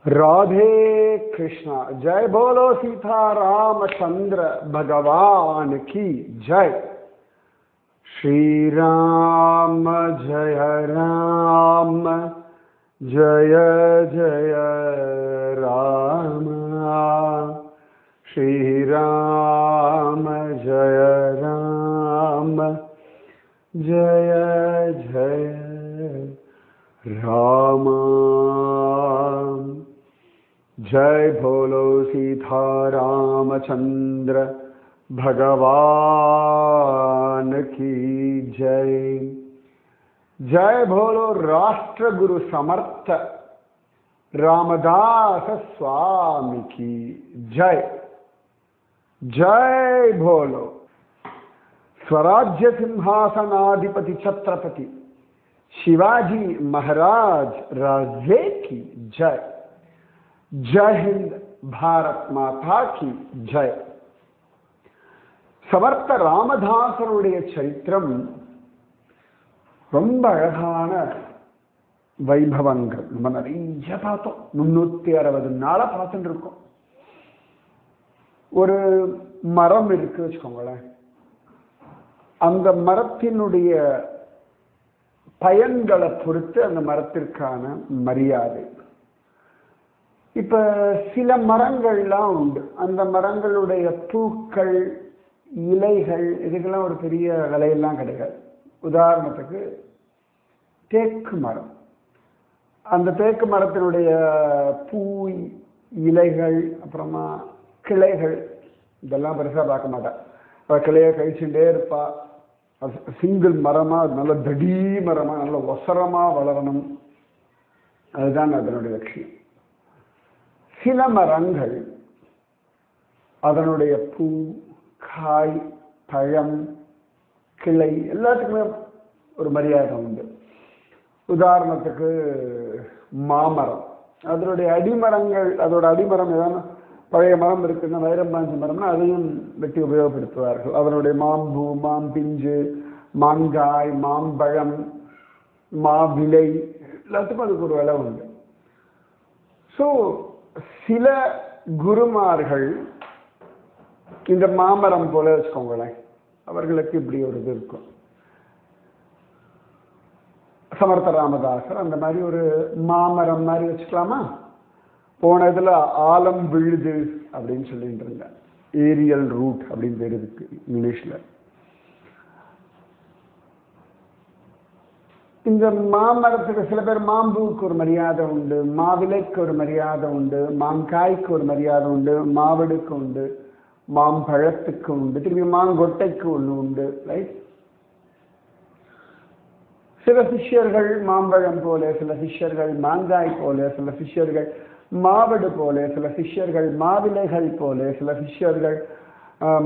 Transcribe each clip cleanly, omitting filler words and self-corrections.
राधे कृष्णा। जय बोलो सीता रामचंद्र भगवान की जय। श्री राम जय राम, जय जय राम। श्री राम जय राम, जय जय राम। जय बोलो सीता रामचंद्र भगवान की जय। जय बोलो राष्ट्र गुरु समर्थ रामदास स्वामी की जय। जय बोलो स्वराज्य सिंहासनाधिपति छत्रपति शिवाजी महाराज राजे की जय। जय हिंद, भारत माता की जय। समर्थ ராமதாசருடைய சரித்திரம் ரொம்ப அழகான வைபவங்கள். நம்ம நிறைய பார்த்தோம், 360 நாளா பார்த்துட்டு இருக்கோம். ஒரு மரம் இருக்கு வச்சுக்கோங்களேன், அந்த மரத்தினுடைய பயன்களை பொறுத்து அந்த மரத்திற்கான மரியாதை. இப்ப சில மரங்கள்லாம் உண்டு, அந்த மரங்களுடைய பூக்கள் இலைகள் இதுக்கெல்லாம் ஒரு பெரிய விலையெல்லாம் கிடையாது. உதாரணத்துக்கு தேக்கு மரம், அந்த தேக்கு மரத்தினுடைய பூ இலைகள் அப்புறமா கிளைகள் இதெல்லாம் பெருசா பார்க்க மாட்டேன். கிளையை கழிச்சுட்டே இருப்பா. சிங்கிள் மரமா நல்ல தடி மரமா நல்ல ஒசரமா வளரணும், அதுதான் அதனுடைய லட்சியம். சில மரங்கள் அதனுடைய பூ காய் பழம் கிளை எல்லாத்துக்குமே ஒரு மரியாதை உண்டு. உதாரணத்துக்கு மாமரம், அதனுடைய அடிமரங்கள், அதோட அடிமரம் ஏதாவது பழைய மரம் இருக்குன்னா வைரம்பாஞ்சி மரம்னா அதையும் வெட்டி உபயோகப்படுத்துவார்கள். அதனுடைய மாம்பூ மாம்பிஞ்சு மாங்காய் மாம்பழம் மாவிலை எல்லாத்துக்கும் அதுக்கு ஒரு விலை உண்டு. ஸோ சில குருமார்கள் இந்த மாமரம் போல வச்சுக்கோங்களேன், அவர்களுக்கு இப்படி ஒரு இது இருக்கும். சமர்த்த ராமதாசர் அந்த மாதிரி ஒரு மாமரம் மாதிரி வச்சுக்கலாமா. போன இதுல ஆலம் விழுது அப்படின்னு சொல்லிட்டு இருந்தேன், ஏரியல் ரூட் அப்படின்னு பேர் இருக்கு இங்கிலீஷ்ல. இந்த மாமரத்துக்கு சில பேர் மாம்பூக்கு ஒரு மரியாதை உண்டு, மாவிலைக்கு ஒரு மரியாதை உண்டு, மாங்காய்க்கு ஒரு மரியாதை உண்டு, மாவடுக்கு உண்டு, மாம்பழத்துக்கு உண்டு, திரும்பி மாங்கொட்டைக்கு ஒன்று உண்டு. ரைட். சில சிஷ்யர்கள் மாம்பழம் போல, சில சிஷ்யர்கள் மாங்காய் போல, சில சிஷ்யர்கள் மாவடு போல, சில சிஷ்யர்கள் மாவிலைகள் போல, சில சிஷ்யர்கள்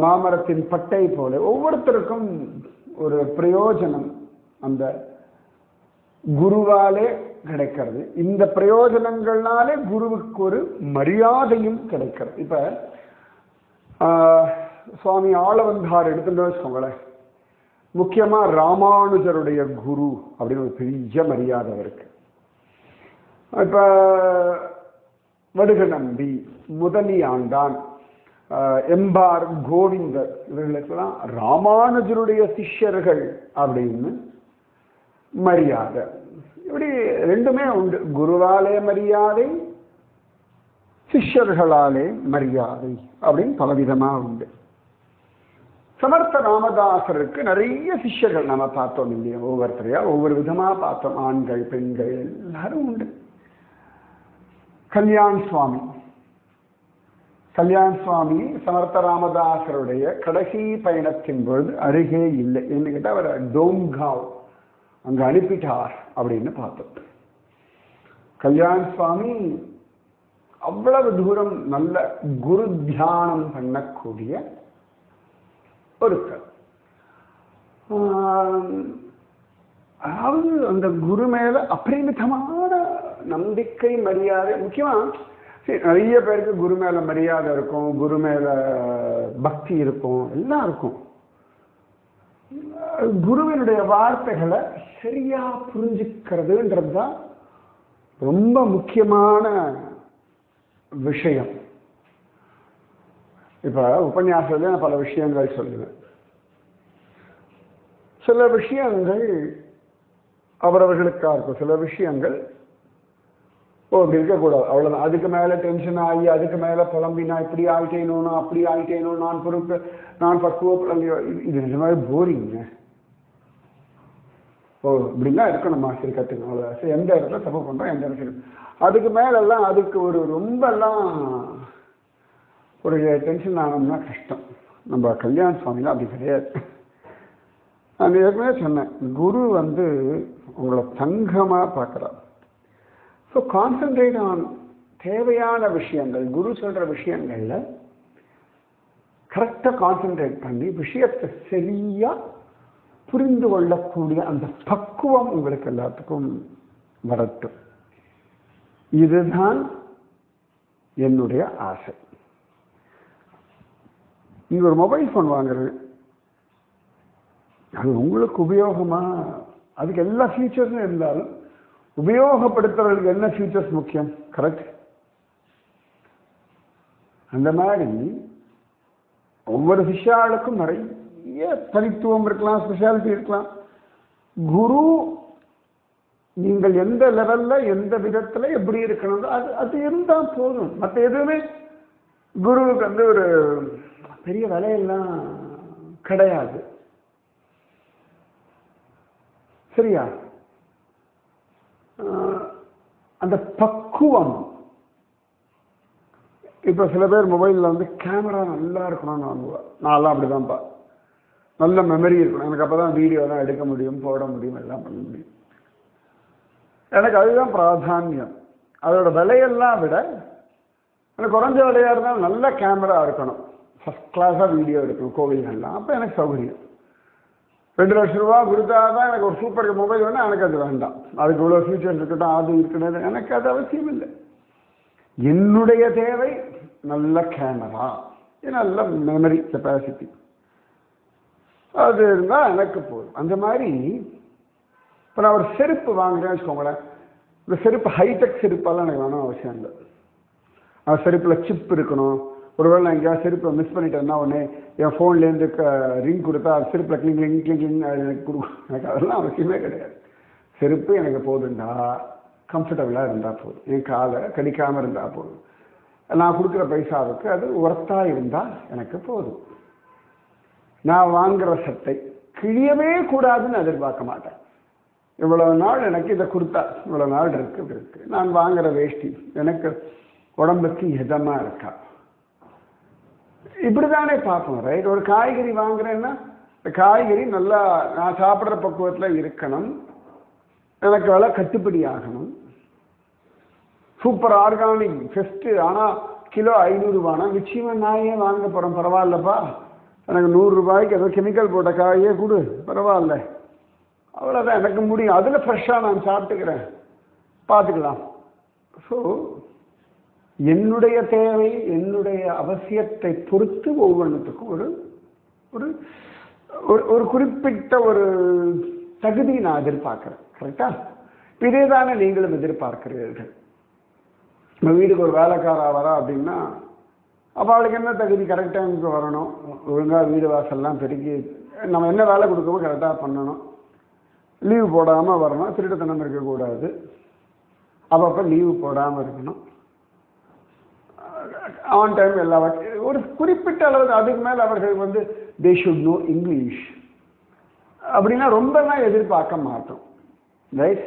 மாமரத்தின் பட்டை போல. ஒவ்வொருத்தருக்கும் ஒரு பிரயோஜனம் அந்த குருவாலே கிடைக்கிறது. இந்த பிரயோஜனங்கள்னாலே குருவுக்கு ஒரு மரியாதையும் கிடைக்கிறது. இப்ப சுவாமி ஆளவந்தார் எடுத்துட்டு வச்சுக்கோங்களேன், முக்கியமா ராமானுஜருடைய குரு அப்படின்னு ஒரு பெரிய மரியாதை இருக்கு. இப்ப வடுக நம்பி முதலி ஆண்டான் எம்பார் கோவிந்தர் இவர்களுக்கெல்லாம் ராமானுஜருடைய சிஷ்யர்கள் அப்படின்னு மரியாதை. இப்படி ரெண்டுமே உண்டு, குருவாலே மரியாதை சிஷ்யர்களாலே மரியாதை அப்படின்னு பலவிதமா உண்டு. சமர்த்த ராமதாசருக்கு நிறைய சிஷ்யர்கள் நம்ம பார்த்தோம் இல்லையா, ஒவ்வொருத்தரையா ஒவ்வொரு விதமா பார்த்தோம். ஆண்கள் பெண்கள் எல்லாரும் உண்டு. கல்யாண் சுவாமி சமர்த்த ராமதாசருடைய கடைசி பயணத்தின் பொழுது அருகே இல்லை என்று கேட்டால் அவர் டோம்காவ் அங்க அனுப்பிட்டார் அப்படின்னு பார்த்தோம். கல்யாண் சுவாமி அவ்வளவு தூரம் நல்ல குரு தியானம் பண்ணக்கூடிய ஒருத்தர். அதாவது அந்த குரு மேல அபரிமிதமான நம்பிக்கை மரியாதை. முக்கியமா நிறைய பேருக்கு குரு மேல மரியாதை இருக்கும், குரு மேல பக்தி இருக்கும், எல்லாம் இருக்கும். குருவினுடைய வார்த்தைகளை சரியா புரிஞ்சுக்கிறதுன்றது தான் ரொம்ப முக்கியமான விஷயம். இப்ப உபன்யாசத்துல நான் பல விஷயங்கள் சொல்லுவேன். சில விஷயங்கள் அவரவர்களுக்கா இருக்கும், சில விஷயங்கள் இப்படி இருக்கக்கூடாது, அவ்வளவுதான். அதுக்கு மேல டென்ஷன் ஆகி அதுக்கு மேல புலம்பி நான் இப்படி ஆயிட்டேனோ நான் அப்படி ஆயிட்டேனோ நான் பொறுப்பு நான் பக்குவப்படலையோ, இது நிஜமாவே போரிங்க. இப்படிலாம் இருக்கணுமா? சரி கத்துக்கணும். சரி, எந்த இடத்துல தப்பு பண்றோம், எந்த இடத்துல அதுக்கு மேலெல்லாம் அதுக்கு ஒரு ரொம்பலாம் ஒரு டென்ஷன் ஆனோம்னா கஷ்டம். நம்ம கல்யாண சுவாமிலாம் அப்படி கிடையாது. நான் ஏற்கனவே சொன்னேன், குரு உங்களை தங்கமா பார்க்குறார். ஸோ கான்சென்ட்ரேட் ஆன் தேவையான விஷயங்கள், குரு சொல்ற விஷயங்கள்ல கரெக்டாக கான்சென்ட்ரேட் பண்ணி விஷயத்தை சரியா புரிந்து கொள்ளக்கூடிய அந்த பக்குவம் உங்களுக்கு எல்லாத்துக்கும் வரட்டும். இதுதான் என்னுடைய ஆசை. நீங்க ஒரு மொபைல் ஃபோன் வாங்குறது, அது உங்களுக்கு உபயோகமா? அதுக்கு எல்லா ஃபீச்சர்ஸும் இருந்தாலும் உபயோகப்படுத்துறதுக்கு என்ன ஃபீச்சர்ஸ் முக்கியம்? கரெக்ட். அந்த மாதிரி ஒவ்வொரு விஷயாளுக்கும் நிறைய தனித்துவம் இருக்கலாம், ஸ்பெஷாலிட்டி இருக்கலாம். குரு நீங்கள் எந்த லெவல்ல எந்த விதத்துல எப்படி இருக்கணும் அது அது இருந்தா போதும். மற்ற எதுவுமே குருவுக்கு ஒரு பெரிய வேலையெல்லாம் கிடையாது. சரியா? அந்த பக்குவம். இப்ப சில பேர் மொபைல்ல கேமரா நல்லா இருக்கணும்னு வாங்குவேன். நான்லாம் அப்படிதான்ப்பா. நல்ல மெமரி இருக்கணும், எனக்கு அப்பதான் வீடியோலாம் எடுக்க முடியும், போட முடியும், எல்லாம் பண்ண முடியும். எனக்கு அதுதான் பிராதானியம். அதோட விலையெல்லாம் விட எனக்கு குறைஞ்ச விலையா இருந்தாலும் நல்ல கேமரா இருக்கணும், ஃபர்ஸ்ட் கிளாஸா வீடியோ எடுக்கணும் கோவில்கள்லாம். அப்ப எனக்கு சௌகரியம். 2 லட்சம் ரூபா கொடுத்தாதான் எனக்கு ஒரு சூப்பர் மொபைல் வேணும், எனக்கு அது வேண்டாம். அதுக்கு இவ்வளவு ஃபியூச்சர் இருக்கட்டும், அது இருக்கணும், எனக்கு அது அவசியம் இல்லை. என்னுடைய தேவை நல்ல கேமரா, நல்ல மெமரி கெப்பாசிட்டி, அது இருந்தா எனக்கு போதும். அந்த மாதிரி இப்போ நான் ஒரு செருப்பு வாங்குறேன்னு வச்சுக்கோங்களேன், இந்த செருப்பு ஹைடெக் செருப்பாலாம் எனக்கு வேணும் அவசியம் இல்லை. அந்த செருப்புல சிப் இருக்கணும். ஒருவேளை நான் எங்கேயாவது செருப்பை மிஸ் பண்ணிட்டேன்னா உடனே என் ஃபோன்லேருந்து ரிங் கொடுத்தா அது செருப்பில் கிளிங் கிளிங் கிளிங் கிளிங் எனக்கு கொடுக்கும். எனக்கு அதெல்லாம் அவசியமே கிடையாது. செருப்பு எனக்கு போதுண்டா, கம்ஃபர்டபுளாக இருந்தால் போதும், என் காலை கடிக்காமல் இருந்தால் போதும், நான் கொடுக்குற பைசாவுக்கு அது ஒர்த்தாக இருந்தால் எனக்கு போதும். நான் வாங்குற சட்டை கிழியவே கூடாதுன்னு எதிர்பார்க்க மாட்டேன். இவ்வளவு நாள் எனக்கு இதை கொடுத்தா இவ்வளவு நாள் இருக்கு. நான் வாங்குற வேஷ்டி எனக்கு உடம்புக்கு இதமா இருக்கா, இப்படிதானே பார்ப்போம். ரைட்? ஒரு காய்கறி வாங்குறேன்னா காய்கறி நல்லா நான் சாப்பிட்ற பக்குவத்தில் இருக்கணும், எனக்கு விலை கட்டுப்படி ஆகணும். சூப்பர் ஆர்கானிக் பெஸ்ட், ஆனால் கிலோ 500 ரூபானா நிச்சயமா நான் ஏன் வாங்க போறேன்? பரவாயில்லப்பா, எனக்கு 100 ரூபாய்க்கு ஏதோ கெமிக்கல் போட்ட காயே கொடு, பரவாயில்ல, அவ்வளோதான் எனக்கு முடியும், அதில் ஃப்ரெஷ்ஷாக நான் சாப்பிட்டுக்கிறேன், பார்த்துக்கலாம். ஸோ என்னுடைய தேவை என்னுடைய அவசியத்தை பொறுத்து ஒவ்வொன்றுத்துக்கும் ஒரு ஒரு ஒரு குறிப்பிட்ட ஒரு தகுதி நான் எதிர்பார்க்கிறேன். கரெக்டா? இதே தானே நீங்களும் எதிர்பார்க்கிறீர்கள். நம்ம வீட்டுக்கு ஒரு வேலைக்காரா வரா அப்படின்னா அப்போ அவளுக்கு என்ன தகுதி? கரெக்டாக டைமுக்கு வரணும், ஒழுங்காக வீடு வாசல்லாம் பெருக்கி நம்ம என்ன வேலை கொடுக்கமோ கரெக்டாக பண்ணணும், லீவு போடாமல் வரணும், திருட்டுத்தனம் இருக்கக்கூடாது, அப்பப்போ லீவு போடாமல் இருக்கணும், ஆன் டைம் எல்லா ஒரு குறிப்பிட்ட அளவு. அதுக்கு மேலே அவர்கள் தே ஷுட் நோ இங்கிலீஷ் அப்படின்னா ரொம்பலாம் எதிர்பார்க்க மாட்டோம். ரைட்?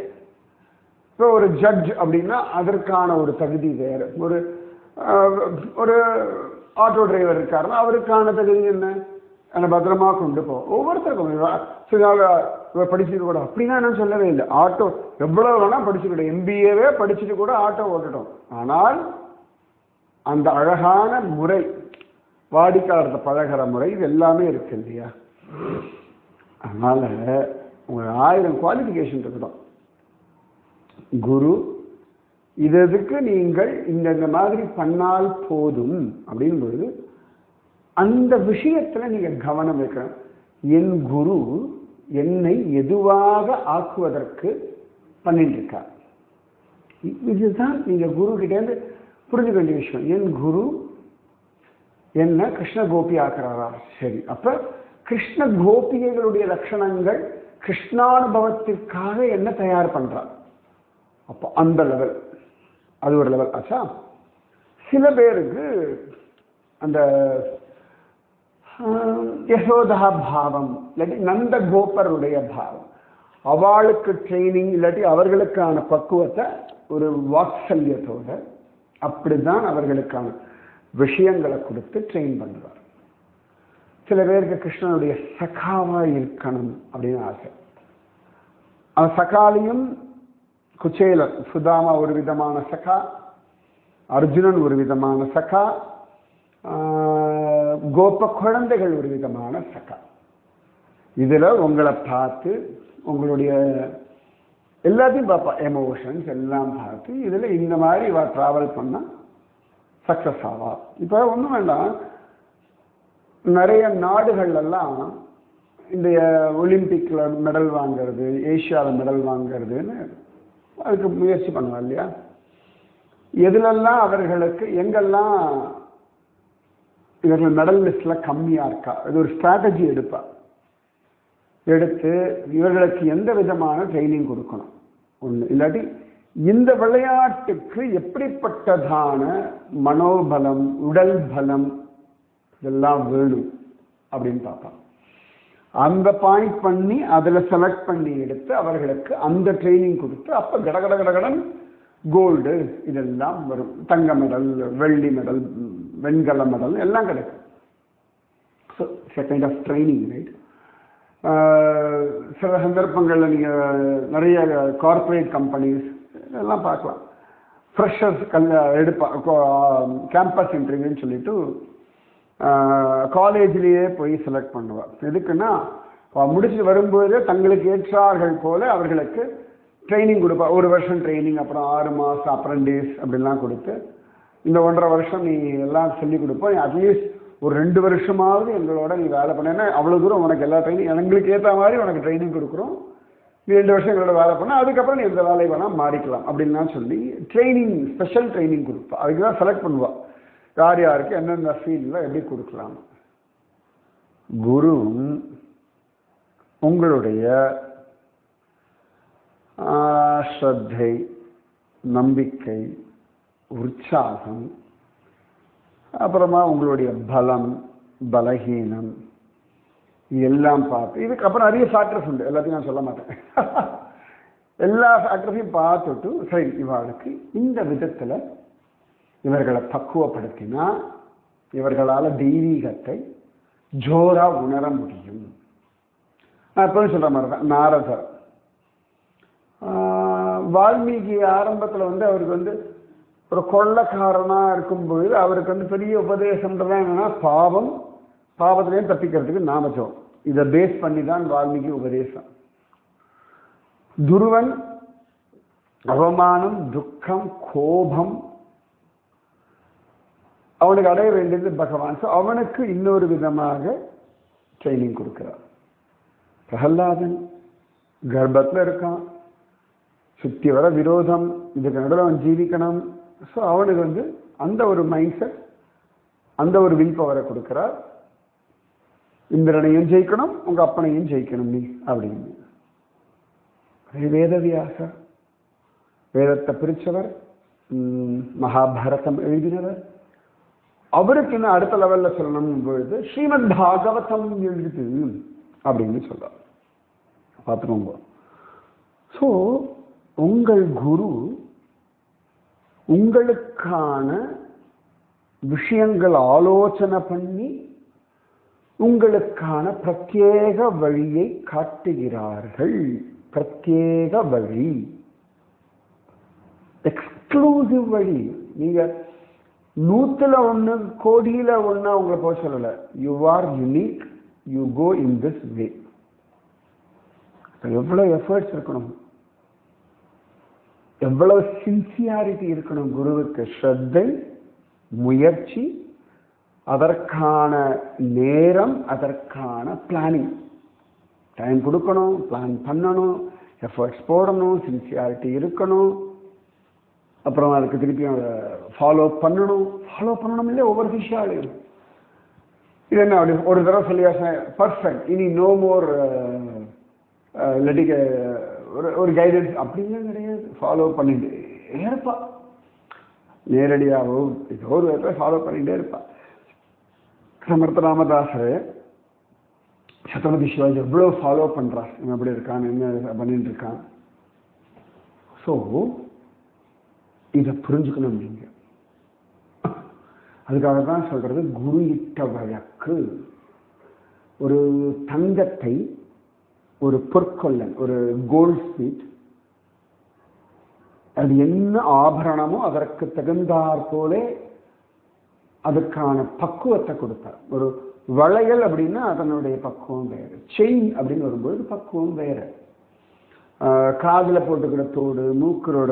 இப்போ ஒரு ஜட்ஜ் அப்படின்னா அதற்கான ஒரு தகுதி வேறு. ஒரு ஆட்டோ டிரைவர் இருக்காருன்னா அவருக்கான தகுதி என்ன? என்னை பத்திரமா கொண்டு போ. ஒவ்வொருத்தருக்கும் படிச்சுட்டு கூட அப்படின்னா நான் சொல்லவே இல்லை. ஆட்டோ எவ்வளவு வேணா படிச்சுக்கிட்டோம், MBAவே படிச்சுட்டு கூட ஆட்டோ ஓட்டட்டும். ஆனால் அந்த அழகான முறை, வாடிக்கையாளர்கிட்ட பழகிற முறை, இது எல்லாமே இருக்கு இல்லையா? அதனால உங்களுக்கு 1000 குவாலிஃபிகேஷன் இருக்கட்டும். குரு இதுக்கு நீங்கள் இந்த மாதிரி பண்ணால் போதும் அப்படின்பொழுது அந்த விஷயத்துல நீங்க கவனம் வைக்கணும். என் குரு என்னை எதுவாக ஆக்குவதற்கு பண்ணிட்டு இருக்கார். இதுதான் நீங்க குரு கிட்ட இருந்து புரிஞ்சுக்க வேண்டிய விஷயம். என் குரு என்ன கிருஷ்ண கோபி ஆக்குறாரா? சரி, அப்ப கிருஷ்ண கோபிகைகளுடைய லட்சணங்கள் கிருஷ்ணானுபவத்திற்காக என்ன தயார் பண்றார். அப்போ அந்த லெவல், அது ஒரு லெவல் ஆச்சா. சில பேருக்கு அந்த யசோதா பாவம் இல்லாட்டி நந்த கோபருடைய பாவம், அவளுக்கு ட்ரைனிங் இல்லாட்டி அவர்களுக்கான பக்குவத்தை ஒரு வாத்சல்யத்தோட அப்படிதான் அவர்களுக்கான விஷயங்களை கொடுத்து ட்ரெயின் பண்ணுவார். சில பேருக்கு கிருஷ்ணனுடைய சகாவா இருக்கணும் அப்படின்னு ஆசை. அவன் சகாலையும் குச்சேலன் சுதாமா ஒரு விதமான சகா, அர்ஜுனன் ஒரு விதமான சகா, கோப குழந்தைகள் ஒரு விதமான சகா. இதுல உங்களை பார்த்து உங்களுடைய எல்லாத்தையும் பார்ப்பா, எமோஷன்ஸ் எல்லாம் பார்த்து இதுல இந்த மாதிரி இவ டிராவல் பண்ணா சக்சஸ் ஆவா. இப்ப ஒண்ணும் வேண்டாம், நிறைய நாடுகள்லாம் இந்த ஒலிம்பிக்ல மெடல் வாங்கிறது, ஏசியாவில் மெடல் வாங்கிறதுன்னு அதுக்கு முயற்சி பண்ணுவா இல்லையா. எதுலெல்லாம் அவர்களுக்கு எங்கெல்லாம் இவர்கள் மெடல் லிஸ்ட்ல கம்மியா இருக்கா, இது ஒரு ஸ்ட்ராட்டஜி எடுப்பா. எடுத்து இவர்களுக்கு எந்த விதமான ட்ரைனிங் கொடுக்கணும் ஒண்ணு, இல்லாட்டி இந்த விளையாட்டுக்கு எப்படிப்பட்டதான மனோபலம் உடல் பலம் இதெல்லாம் வேணும் அப்படின்னு பார்ப்பான். அந்த பாயிண்ட் பண்ணி அதுல செலக்ட் பண்ணி எடுத்து அவர்களுக்கு அந்த ட்ரைனிங் கொடுத்து அப்ப கடகடன் கோல்டு இதெல்லாம் வரும். தங்க மெடல், வெள்ளி மெடல், வெண்கல மெடல் எல்லாம் கிடைக்கும். So second of training right. சில சந்தர்ப்பங்களில் நீங்கள் நிறைய கார்பரேட் கம்பெனிஸ் இதெல்லாம் பார்க்கலாம். ஃப்ரெஷர்ஸ் எடுப்பா கேம்பஸ் இன்டர்வியூன்னு சொல்லிட்டு காலேஜ்லேயே போய் செலக்ட் பண்ணுவாள். எதுக்குன்னா முடிச்சுட்டு வரும்போது தங்களுக்கு ஏற்றார்கள் போல அவர்களுக்கு ட்ரைனிங் கொடுப்பா. ஒரு வருஷம் ட்ரைனிங், அப்புறம் 6 மாதம் அப்ரண்டிஸ் அப்படிலாம் கொடுத்து இந்த 1.5 வருஷம் நீ எல்லாம் சொல்லி கொடுப்போம். அட்லீஸ்ட் ஒரு 2 வருஷமாவது எங்களோட நீ வேலை பண்ணேன்னா அவ்வளோ தூரம் உனக்கு எல்லா ட்ரைனிங் எங்களுக்கு ஏற்ற மாதிரி உனக்கு ட்ரைனிங் கொடுக்குறோம். நீ 2 வருஷம் எங்களோட வேலை பண்ணால் அதுக்கப்புறம் நீ எந்த வேலையை வேணால் மாறிக்கலாம் அப்படின்லாம் சொல்லி ட்ரைனிங், ஸ்பெஷல் ட்ரைனிங் கொடுப்பா. அதுக்கு தான் செலக்ட் பண்ணுவாள் யார் யாருக்கு எந்தெந்த ஃபீல்டில் எப்படி கொடுக்கலாம். குரு உங்களுடைய ஸ்ரத்தை, நம்பிக்கை, உற்சாகம், அப்புறமா உங்களுடைய பலம், பலகீனம் எல்லாம் பார்த்து, இதுக்கப்புறம் நிறைய ஃபேக்டர்ஸ் உண்டு, எல்லாத்தையும் நான் சொல்ல மாட்டேன். எல்லா ஃபேக்டர்ஸையும் பார்த்துட்டு சரி இவர்களுக்கு இந்த விதத்தில் இவர்களை பக்குவப்படுத்தினா இவர்களால் தெய்வீகத்தை ஜோரா உணர முடியும். நான் எப்பவும் சொல்ற மாதிரி தான், நாரதர் வால்மீகி ஆரம்பத்தில் அவருக்கு ஒரு கொள்ளக்காரனா இருக்கும்போது அவருக்கு பெரிய உபதேசம்ன்றதான் என்னன்னா பாவத்திலேயும் தப்பிக்கிறதுக்கு நாமஜம். இதை பேஸ் பண்ணி தான் வால்மீகி உபதேசம். துருவன் அவமானம், துக்கம், கோபம் அவனுக்கு அடைய வேண்டியது பகவான். ஸோ அவனுக்கு இன்னொரு விதமாக ட்ரைனிங் கொடுக்கிறார். பிரகலாதன் கர்ப்பத்தில் இருக்கான், சுற்றி வர விரோதம், இதுக்கு நடுவில் அவன் ஜீவிக்கணும். ஸோ அவனுக்கு அந்த ஒரு மைண்ட் செட், அந்த ஒரு வில் பவரை கொடுக்கிறார். இந்திரனையும் ஜெயிக்கணும், உங்க அப்பனையும் ஜெயிக்கணும் நீ அப்படின்னு. வேதவியாசர் வேதத்தை பிரிச்சவர், மகாபாரதம் எழுதினவர். அவருக்கு இன்னும் அடுத்த லெவல்ல சொல்லணும் பொழுது ஸ்ரீமத் பாகவதம் எழுது அப்படின்னு சொல்றார். பார்த்துக்கோங்க. ஸோ உங்கள் குரு உங்களுக்கான விஷயங்கள் ஆலோசனை பண்ணி உங்களுக்கான பிரத்யேக வழியை காட்டுகிறார்கள். பிரத்யேக வழி, எக்ஸ்க்ளூசிவ் வழி. நீங்க 100ல் 1 கோடியில் 1 உங்களை போக சொல்லல. You are unique, you go in this way. எவ்வளவு எஃபர்ட்ஸ் இருக்கணும், எவ்வளவு சின்சியாரிட்டி இருக்கணும் குருவுக்கு. ஸ்ரத்தை, முயற்சி, அதற்கான நேரம், அதற்கான பிளானிங். டைம் கொடுக்கணும், பிளான் பண்ணணும், எஃபர்ட்ஸ் போடணும், சின்சியாரிட்டி இருக்கணும். அப்புறம் அதுக்கு திருப்பி ஃபாலோ பண்ணணும் இல்லையா ஒவ்வொரு விஷயம். இது என்ன அப்படி ஒரு தடவை சொல்லியாச பர்ஃபெக்ட், இனி நோ மோர் இல்லாட்டி ஒரு கைடன்ஸ் அப்படின்லாம் கிடையாது. ஃபாலோ பண்ணிட்டு இருப்பா, நேரடியாகவோ ஏதோ ஒரு விதத்தில் ஃபாலோ பண்ணிகிட்டே இருப்பா. சமர்த்த ராமதாசர் சத்ரபதி சிவாஜி எவ்வளோ ஃபாலோ பண்ணுறார், இவன் எப்படி இருக்கான், என்ன பண்ணிட்டு இருக்கான். ஸோ இதை புரிஞ்சுக்கணும் நீங்கள். அதுக்காக தான் சொல்றது குரு இட்ட வழக்கு. ஒரு தங்கத்தை ஒரு பொற்கொல்லன், ஒரு கோல்ட் ஸ்மித், அது என்ன ஆபரணமோ அதற்கு தகுந்தாற் போல அதுக்கான பக்குவத்தை கொடுத்தார். ஒரு வளையல் அப்படின்னா அதனுடைய பக்குவம் வேறு, செயின் அப்படின்னு வரும்போது பக்குவம் வேறு. காதில் போட்டுக்கிற தோடு, மூக்கரோட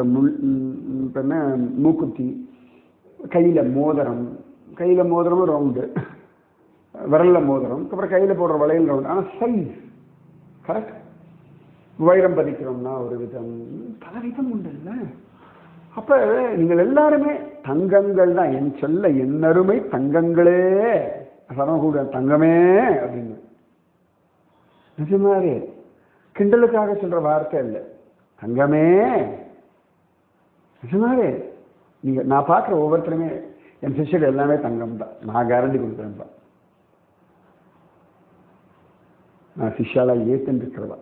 மூக்குத்தி, கையில் மோதிரமும் ரவுண்டு, விரலில் மோதிரம், அப்புறம் கையில் போடுற வளையல் ரவுண்டு. ஆனால் சைஸ் கரெக்ட். வைரம் பதிக்கிறோம்னா ஒரு விதம், பல விதம் உண்டு இல்லை. அப்போ நீங்கள் எல்லாருமே தங்கங்கள் தான். என் சொல்ல என்னருமை தங்கங்களே, சரணகூட தங்கமே அப்படின்னு நிஜமாவே கிண்டலுக்காக சொல்ற வார்த்தை இல்லை, தங்கமே நிஜமாவே. நான் பார்க்குற ஒவ்வொருத்தருமே என் சிஷ்யர்கள் எல்லாமே தங்கம் தான், நான் கேரண்டி கொடுக்குறேன்ப்பா. நான் சிஷ்யாலா ஏத்துருக்கிறதா.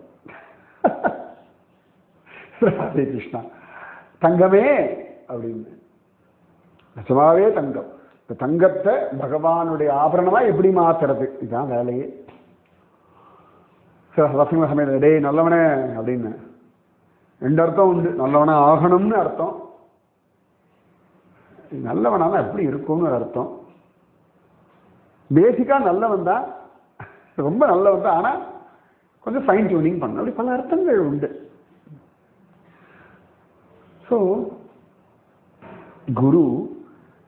ராதே கிருஷ்ணா, தங்கமே அப்படின்னு நிஜமாவே தங்கம். இந்த தங்கத்தை பகவானுடைய ஆபரணமா எப்படி மாத்துறது, இதுதான் வேலையே. ரசிங்க சமயம் டே நல்லவனே அப்படின்னு ரெண்டு அர்த்தம் உண்டு. நல்லவனா ஆகணும்னு அர்த்தம், நல்லவனால எப்படி இருக்கும்னு அர்த்தம். பேசிக்கா நல்லவன் தான், ரொம்ப நல்லவன் தான், ஆனா கொஞ்சம் ஃபைன் டியூனிங் பண்ணணும், அப்படி பல அர்த்தங்கள் உண்டு. ஸோ குரு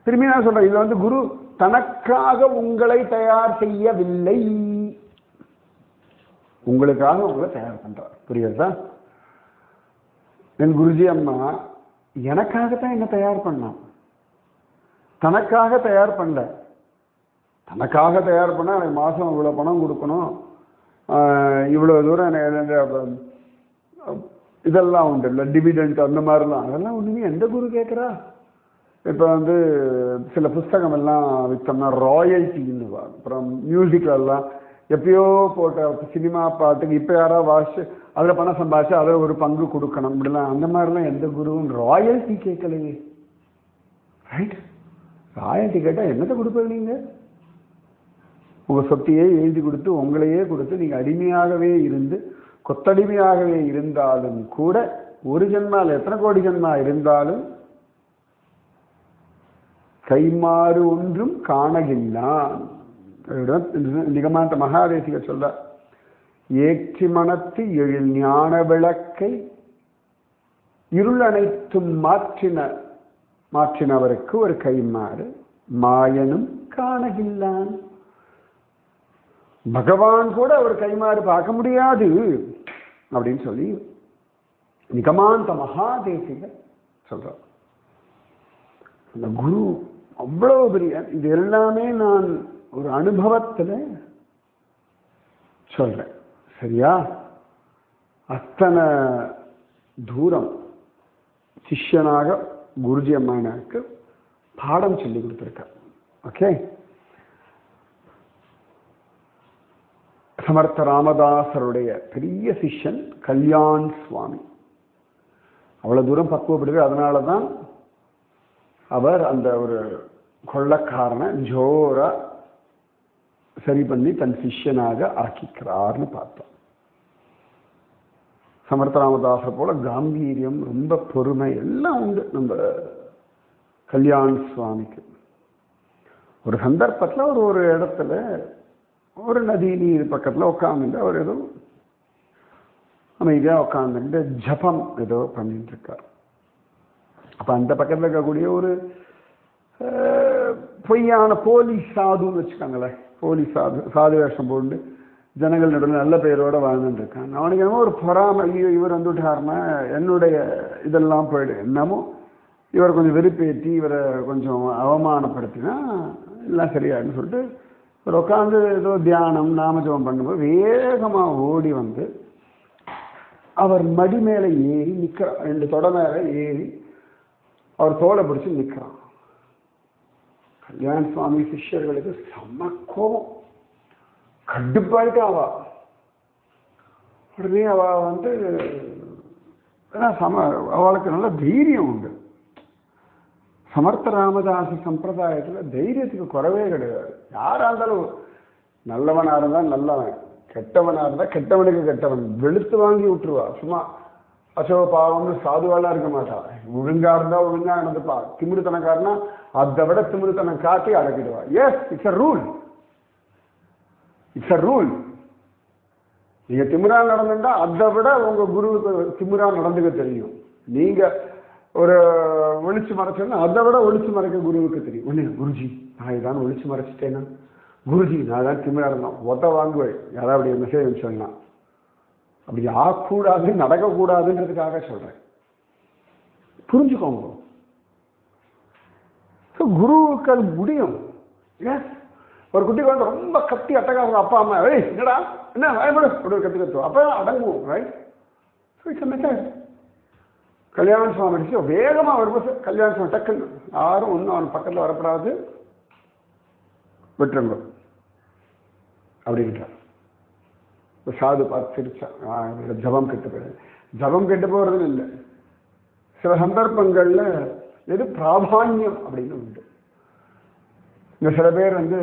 திரும்பி நான் சொல்றேன், இதுல குரு தனக்காக உங்களை தயார் செய்யவில்லை, உங்களுக்காக உங்களை தயார் பண்றார். புரியுதா? என் குருஜி அம்மா எனக்காகத்தான் என்ன தயார் பண்ணான், தனக்காக தயார் பண்ணல. தனக்காக தயார் பண்ணா எனக்கு மாசம் இவ்வளவு பணம் கொடுக்கணும், இவ்வளவு தூரம் இதெல்லாம் உண்டு இல்லை, டிவிடெண்ட் அந்த மாதிரிலாம், அதெல்லாம் ஒண்ணுமே எந்த குரு கேட்குறா? இப்போ சில புஸ்தகம் எல்லாம் விற்றோம்னா ராயல்ட்டின்னு, அப்புறம் மியூசிக்ல எல்லாம் எப்பயோ போட்ட சினிமா பாட்டுக்கு இப்போ யாராவது வாசிச்சு அதில் பணம் சம்பாதிச்சு அதில் ஒரு பங்கு கொடுக்கணும் இப்படிலாம், அந்த மாதிரிலாம் எந்த குருவும் ராயல்ட்டி கேட்கலையே. ரைட்? ராயல்ட்டி கேட்டால் என்னத்தை கொடுப்பது? நீங்கள் உங்கள் சொத்தையே எழுதி கொடுத்து உங்களையே கொடுத்து நீங்கள் அடிமையாகவே இருந்து கொத்தடிமையாகவே இருந்தாலும் கூட, ஒரு ஜென்மாவில் எத்தனை கோடி ஜென்மா இருந்தாலும் கைமாறு ஒன்றும் காணகில்லான். நிகமாந்த மகாதேசிக சொல்ல, ஏற்றி மனத்து எழில் ஞான விளக்கை இருள் அனைத்தும் மாற்றினவருக்கு ஒரு கைமாறு மாயனும் காணகில்லான். பகவான் கூட அவர் கைமாறு பார்க்க முடியாது அப்படின்னு சொல்லி நிகமாந்த மகாதேசிக சொல்றார். அந்த குரு அவ்வளவு பெரிய, இது எல்லாமே நான் ஒரு அனுபவத்துல சொல்றேன், சரியா? அத்தனை தூரம் சிஷ்யனாக குருஜி அம்மானுக்கு பாடம் சொல்லி கொடுத்துருக்கார். ஓகே. சமர்த்த ராமதாசருடைய பெரிய சிஷ்யன் கல்யாண் சுவாமி அவ்வளவு தூரம் பக்குவப்படுது. அதனாலதான் அவர் அந்த ஒரு கொள்ளக்காரனை ஜோரா சரி பண்ணி தன் சிஷ்யனாக ஆக்கிக்கிறார்னு பார்த்தோம். சமர்த்த ராமதாசர் போல காம்பீரியம், ரொம்ப பொறுமை எல்லாம் உண்டு நம்ம கல்யாண் சுவாமிக்கு. ஒரு சந்தர்ப்பத்தில் ஒரு இடத்துல ஒரு நதி நீர் பக்கத்தில் உட்காந்துட்டு அவர் ஏதோ அமைதியாக உட்காந்துட்டு ஜபம் ஏதோ பண்ணிட்டு இருக்கார். அப்போ அந்த பக்கத்தில் இருக்கக்கூடிய ஒரு பொய்யான போலீஸ் சாதுன்னு வச்சுக்காங்களேன், போலீஸ் சாது வேஷம் போட்டு ஜனங்கள் நடுவில் நல்ல பெயரோடு வாழ்ந்துட்டு இருக்காங்க. அவனுக்கு என்னமோ ஒரு பொறாமை, ஐயோ இவர் வந்துட்டாருன்னா என்னுடைய இதெல்லாம் போயிடும், என்னமோ இவரை கொஞ்சம் வெறுப்பேற்றி இவரை கொஞ்சம் அவமானப்படுத்தினா எல்லாம் சரியாதுன்னு சொல்லிட்டு இவர் உட்காந்து ஏதோ தியானம் நாமஜபம் பண்ணும்போது வேகமாக ஓடி வந்து அவர் மடி மேலே ஏறி நிற்கிறான். 2 தொடை மேலே ஏறி அவர் தோலை பிடிச்சி நிற்கிறான். கல்யாண சுவாமி சிஷ்யர்களுக்கு செம்ம கோபம், கடுப்பாயிட்டு உடனே வந்து அவளுக்கு நல்ல தைரியம் உண்டு. சமர்த்த ராமதாச சம்பிரதாயத்தில் தைரியத்துக்கு குறவே கிடையாது. யாராக இருந்தாலும் நல்லவனா இருந்தால் நல்லவன், கெட்டவனா இருந்தால் கெட்டவனுக்கு கெட்டவன் வெளுத்து வாங்கி விட்டுருவா. சும்மா அசோக பாவம்னு சாதுவாலாம் இருக்க மாட்டா. ஒழுங்கா இருந்தா ஒழுங்கா நடந்துப்பா. திமிருத்தனக்காரனா அதை விட திமிருத்தனம் காட்டி அடக்கிடுவா. Yes, it's a rule. It's a rule. நீங்க திமிரா நடந்துட்டா அதை விட உங்க குருவுக்கு திமிரா நடந்துக்க தெரியும். நீங்க ஒரு ஒளிச்சு மறைச்சோன்னா அதை விட ஒளிச்சு மறைக்க குருவுக்கு தெரியும். ஒண்ணு, குருஜி நான் இதான் ஒளிச்சு மறைச்சிட்டேன்னா, குருஜி நான் தான் திமிரா இருந்தோம் ஒத்த வாங்குவேன். யாராவது அப்படி மெசேஜ் சொன்னா அப்படி ஆகக்கூடாது, நடக்கக்கூடாதுன்றதுக்காக சொல்றேன். புரிஞ்சுக்கோங்க. குருவுக்கள் முடியும். ஒரு குட்டிக்கு வந்து ரொம்ப கத்தி அட்டகாசம் அப்பா அம்மா என்னடா என்ன பயப்படு அப்படி கத்து கத்துவோம். அப்போ அடங்குவோம். ரைட். It's method. கல்யாண சுவாமி அடிச்சு வேகமாக வரும்போது கல்யாண சுவாமி டக்குன்னு யாரும் ஒன்றும் அவன் பக்கத்தில் வரப்படாது, விட்டுருங்க அப்படின்ட்டார். சாது பார்த்து சிரிச்சா. ஜபம் கெட்டு போயிடுது. ஜபம் கெட்டு போகிறதுன்னு இல்லை, சில சந்தர்ப்பங்களில் எது பிராதான்யம் அப்படின்னு உண்டு. இந்த சில பேர் வந்து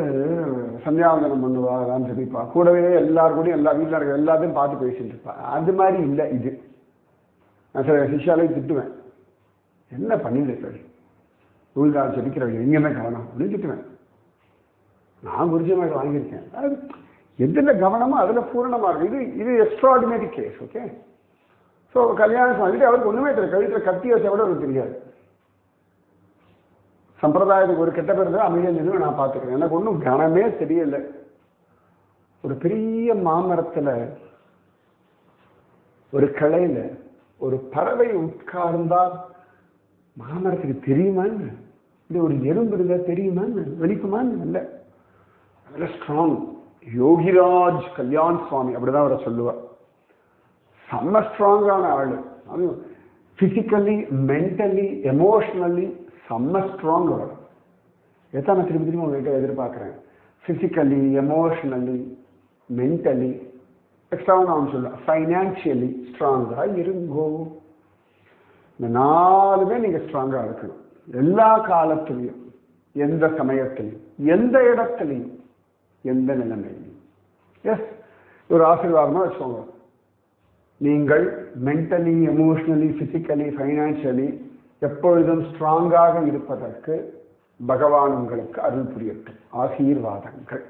சந்தியாவந்தனம் பண்ணுவா, அதான் ஜபிப்பா, கூடவே எல்லாரும் கூட எல்லா வீட்டில் இருக்க எல்லாத்தையும் பார்த்து பேசிட்டு இருப்பா. அது மாதிரி இல்லை இது. நான் சில சிஷ்யாலையும் திட்டுவேன், என்ன பண்ணிட்டு ஊழ்கால் ஜபிக்கிறவங்க எங்கேயுமே கவனம் அப்படின்னு திட்டுவேன். நான் குருஜிமாയിട്ട് வாங்கியிருக்கேன். அது எதில் கவனமோ அதில் பூரணமாக இருக்கும். இது எக்ஸ்ட்ராடினரி கேஸ். ஓகே. ஸோ கல்யாணம் வாங்கிட்டு அவருக்கு ஒன்றுமே தெரியாது. கழுத்தில் கத்தி வச்சா கூட அவருக்கு தெரியாது. சம்பிரதாயத்துக்கு ஒரு கெட்ட பேர் தான் அமைதியாக நின்று நான் பார்த்துக்கிறேன். எனக்கு ஒன்றும் கனமே தெரியலை. ஒரு பெரிய மாமரத்தில் ஒரு கிளையில் ஒரு பறவை உட்கார்ந்தால் மாமரத்துக்கு தெரியுமான்னு, இல்லை ஒரு எறும்பு இருந்தால் தெரியுமான்னு, வெளிக்குமான்னு இல்லை. அதில் ஸ்ட்ராங். யோகிராஜ் கல்யாண் சுவாமி அப்படிதான் அவரை சொல்லுவார். செம்ம ஸ்ட்ராங்கான ஆள். அது பிசிக்கலி, மென்டலி, எமோஷனலி செம்ம ஸ்ட்ராங் அவர். எத்தனை திருப்பி திரும்ப உங்கள்கிட்ட எதிர்பார்க்குறேன். ஃபிசிக்கலி, எமோஷனலி, மென்டலி, எக்ஸ்ட்ராவும் நான் சொல்லுவேன் ஃபைனான்சியலி ஸ்ட்ராங்காக இருங்கோ. இந்த 4மே நீங்கள் ஸ்ட்ராங்காக இருக்கணும். எல்லா காலத்திலையும், எந்த சமயத்திலையும், எந்த இடத்துலையும், எந்த நிலைமையிலையும். எஸ், ஒரு ஆசீர்வாதமாக வச்சுக்கோங்க. நீங்கள் மென்டலி, எமோஷனலி, பிசிக்கலி, ஃபைனான்சியலி எப்பொழுதும் ஸ்ட்ராங்காக இருப்பதற்கு பகவான் உங்களுக்கு அருள் புரியட்டும். ஆசீர்வாதங்கள்.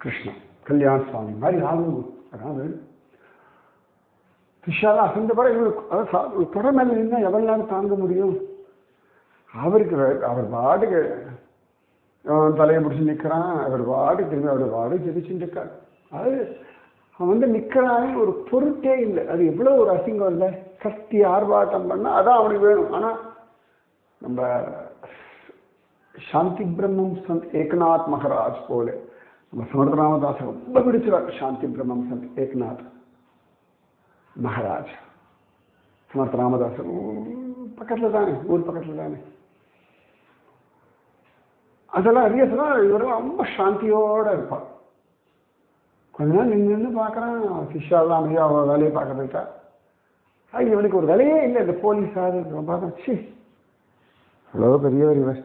கிருஷ்ணா கல்யாண சுவாமி மாதிரி ஆகும். அதாவது விஷாலா அசந்த பிறகு இவருக்கு தொடர் மேலே இருந்தால் எவ்வளோ நேரம் தாங்க முடியும்? அவருக்கு அவர் பாட்டுக்கு தலையை பிடிச்சி நிற்கிறான். அவர் வாடு திரும்பி அவர் வாடு ஜெபிச்சுட்டு இருக்கார். அது அவன் வந்து நிற்கிறானே ஒரு பொருட்டே இல்லை. அது எவ்வளோ ஒரு அசிங்கம் இல்லை. கத்தி ஆர்ப்பாட்டம் பண்ணால் அதான் அவனுக்கு வேணும். ஆனால் நம்ம சாந்தி பிரம்மம் சந்த் ஏக்நாத் மகாராஜ் போல நம்ம சமர்த்த ராமதாஸ் ரொம்ப பிடிச்சிருவார். சாந்தி பிரம்மம் சந்த் ஏக்நாத் மகாராஜ் சமர்த்த ராமதாஸ் பக்கத்தில் தானே, ஊர் பக்கத்தில் தானே. அதெல்லாம் ரியஸா இவரெல்லாம் ரொம்ப சாந்தியோடு இருப்பார். கொஞ்ச நாள் நின்று பார்க்குறான். ஃபிஷ்ஷாலாம் அமைதியாக அவன் வேலையை பார்க்கறதுக்கா. இவனுக்கு ஒரு வேலையே இல்லை. இந்த போலீஸ் ஆகுது பார்த்தா சி அவ்வளோ பெரியவர் இவர்.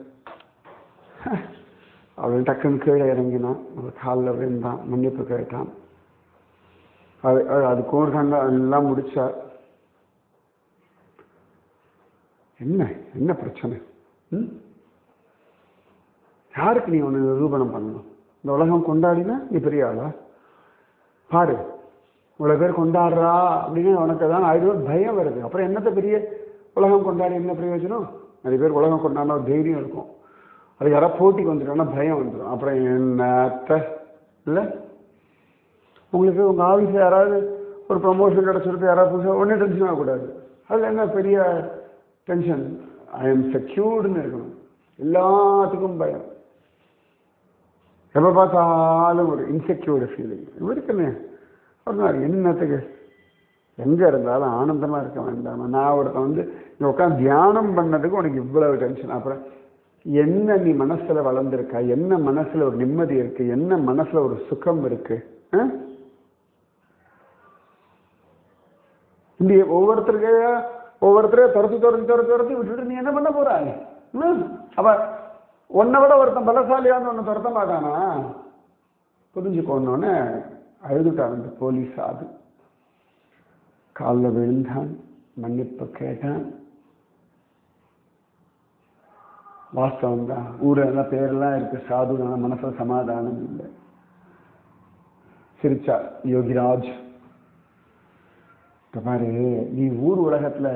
அவள் டக்குன்னு கீழே இறங்கினான். ஒரு காலில் விழுந்தான், மன்னிப்பு கேட்டான். அது கோர்கண்டா எல்லாம் முடிச்சார். என்ன பிரச்சனை? யாருக்கு நீ ஒன்று நிரூபணம் பண்ணணும்? இந்த உலகம் கொண்டாடினா நீ பெரிய ஆளா? பாரு, இவ்வளோ பேர் கொண்டாடுறா அப்படின்னு உனக்கு தான் ஆயிரம் பயம் வருது. அப்புறம் என்னத்தை பெரிய உலகம் கொண்டாடி என்ன பிரயோஜனம்? நிறைய பேர் உலகம் கொண்டாடினா தைரியம் இருக்கும். அது யாராவது போட்டிக்கு வந்துட்டோம்னா பயம் வந்துடும். அப்புறம் என்னத்த இல்லை உங்களுக்கு உங்கள் ஆஃபீஸில் யாராவது ஒரு ப்ரமோஷன் கிடச்சிருக்கு, யாராவது புதுசாக ஒன்றும் டென்ஷன் ஆகக்கூடாது. அதில் என்ன பெரிய டென்ஷன்? ஐ எம் செக்யூர்டுன்னு இருக்கணும். எல்லாத்துக்கும் பயம், எப்போ பார்த்தாலும் ஒரு இன்செக்யூர்டு ஃபீலிங் இருக்குன்னு. ஒரு நாள் என்னத்துக்கு எங்கே இருந்தாலும் ஆனந்தமாக இருக்க வேண்டாம். நான் ஒருத்தன் நீ உட்காந்து தியானம் பண்ணதுக்கு உனக்கு இவ்வளவு டென்ஷன். அப்புறம் என்ன நீ மனசில் வளர்ந்துருக்கா? என்ன மனசில் ஒரு நிம்மதி இருக்கு? என்ன மனசில் ஒரு சுகம் இருக்கு? இந்த ஒவ்வொருத்தரையும் துரத்தி விட்டுட்டு நீ என்ன பண்ண போறாய்? அப்ப உன்னை விட ஒருத்தன் பலசாலியான்னு ஒன்று துரத்த மாட்டானா? புரிஞ்சுக்கோன்னு அழுதுட்டான் அந்த போலீஸ். அது காலில் விழுந்தான், மன்னிப்பு கேட்டான். வாஸ்தவம் தான், ஊரெல்லாம் பேரெல்லாம் இருக்கு சாதுதான, மனசுல சமாதானம் இல்லை. சிரிச்சா யோகிராஜ். பாரு, நீ ஊர் உலகத்துல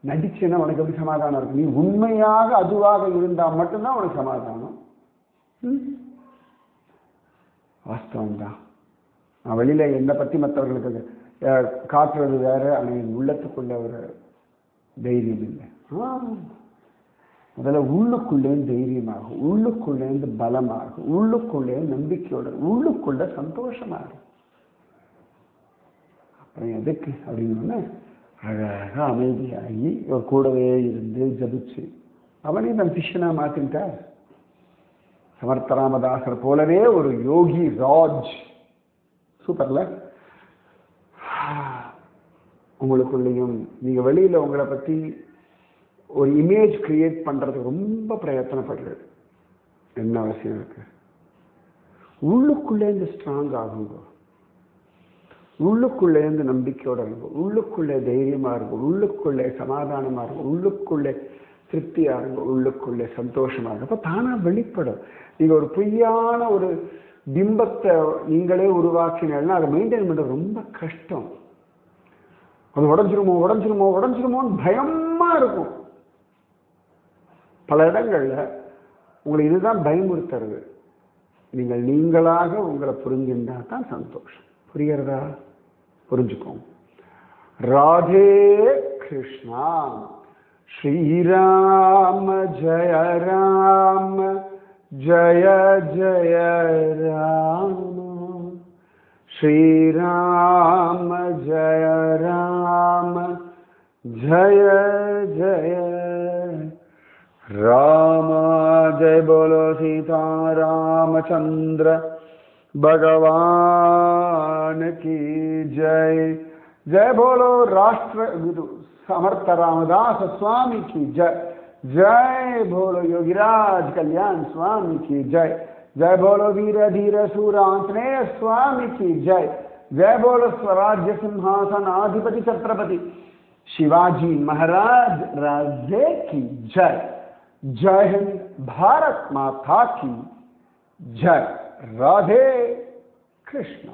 நடிச்சுன்னா உனக்கு எப்படி சமாதானம் இருக்கு? நீ உண்மையாக அதுவாக இருந்தா மட்டும்தான் உனக்கு சமாதானம். வாஸ்தவம் தான். நான் வெளியில என்னை பத்தி மற்றவர்களுக்கு காட்டுறது வேற, ஆனால் என் உள்ளத்துக்குள்ள ஒரு தைரியம் இல்லை. முதல்ல உள்ளுக்குள்ளேருந்து தைரியமாகும், உள்ளுக்குள்ளேருந்து பலமாகும், உள்ளுக்குள்ளே நம்பிக்கையோட, உள்ளுக்குள்ள சந்தோஷமாகும். அப்புறம் எதுக்கு அப்படின்னு அழகாக அமைதியாகி ஒரு கூடவே இருந்து ஜபிச்சு அவனையும் தன் சிஷ்யனா மாத்திட்டார். சமர்த்த ராமதாசர் போலவே ஒரு யோகி ராஜ். சூப்பர்ல. உங்களுக்குள்ளேயும் நீங்க வெளியில உங்களை பத்தி ஒரு இமேஜ் கிரியேட் பண்றதுக்கு ரொம்ப பிரயத்தனப்படுறது என்ன அவசியம் இருக்கு? உள்ளுக்குள்ளேருந்து ஸ்ட்ராங் ஆகுங்க, உள்ளுக்குள்ளேருந்து நம்பிக்கையோட இருக்கும், உள்ளுக்குள்ளே தைரியமா இருக்கும், உள்ளுக்குள்ளே சமாதானமா இருக்கும், உள்ளுக்குள்ளே திருப்தியா இருக்கும், உள்ளுக்குள்ளே சந்தோஷமா இருக்கும். அப்ப தானா வெளிப்படும். நீங்க ஒரு பொய்யான ஒரு பிம்பத்தை நீங்களே உருவாக்கினா அதை மெயின்டைன் பண்றது ரொம்ப கஷ்டம். அது உடஞ்சிருமோன்னு பயமா இருக்கும். பல இடங்கள்ல உங்களை இதுதான் பயமுறுத்துறது. நீங்கள் நீங்களாக உங்களை புரிஞ்சுட்டா தான் சந்தோஷம். புரிகிறதா? புரிஞ்சுக்கோங்க. ராதே கிருஷ்ணா. ஸ்ரீராம ஜய ராம ஜய ஜய ராம. ஸ்ரீராம ஜய ராம ஜய ஜய ராம. ஜெய போலோ சீதா ராமச்சந்திர भगवान की जय. जय बोलो राष्ट्र गुरु समर्थ रामदास स्वामी की जय. जय बोलो योगीराज कल्याण स्वामी की जय. जय बोलो वीर धीर शूर आंजनेय स्वामी की जय. जय बोलो स्वराज्य सिंहासनाधिपति छत्रपति शिवाजी महाराज राजे की जय. जय हिंद. भारत माता की जय. राधे कृष्ण.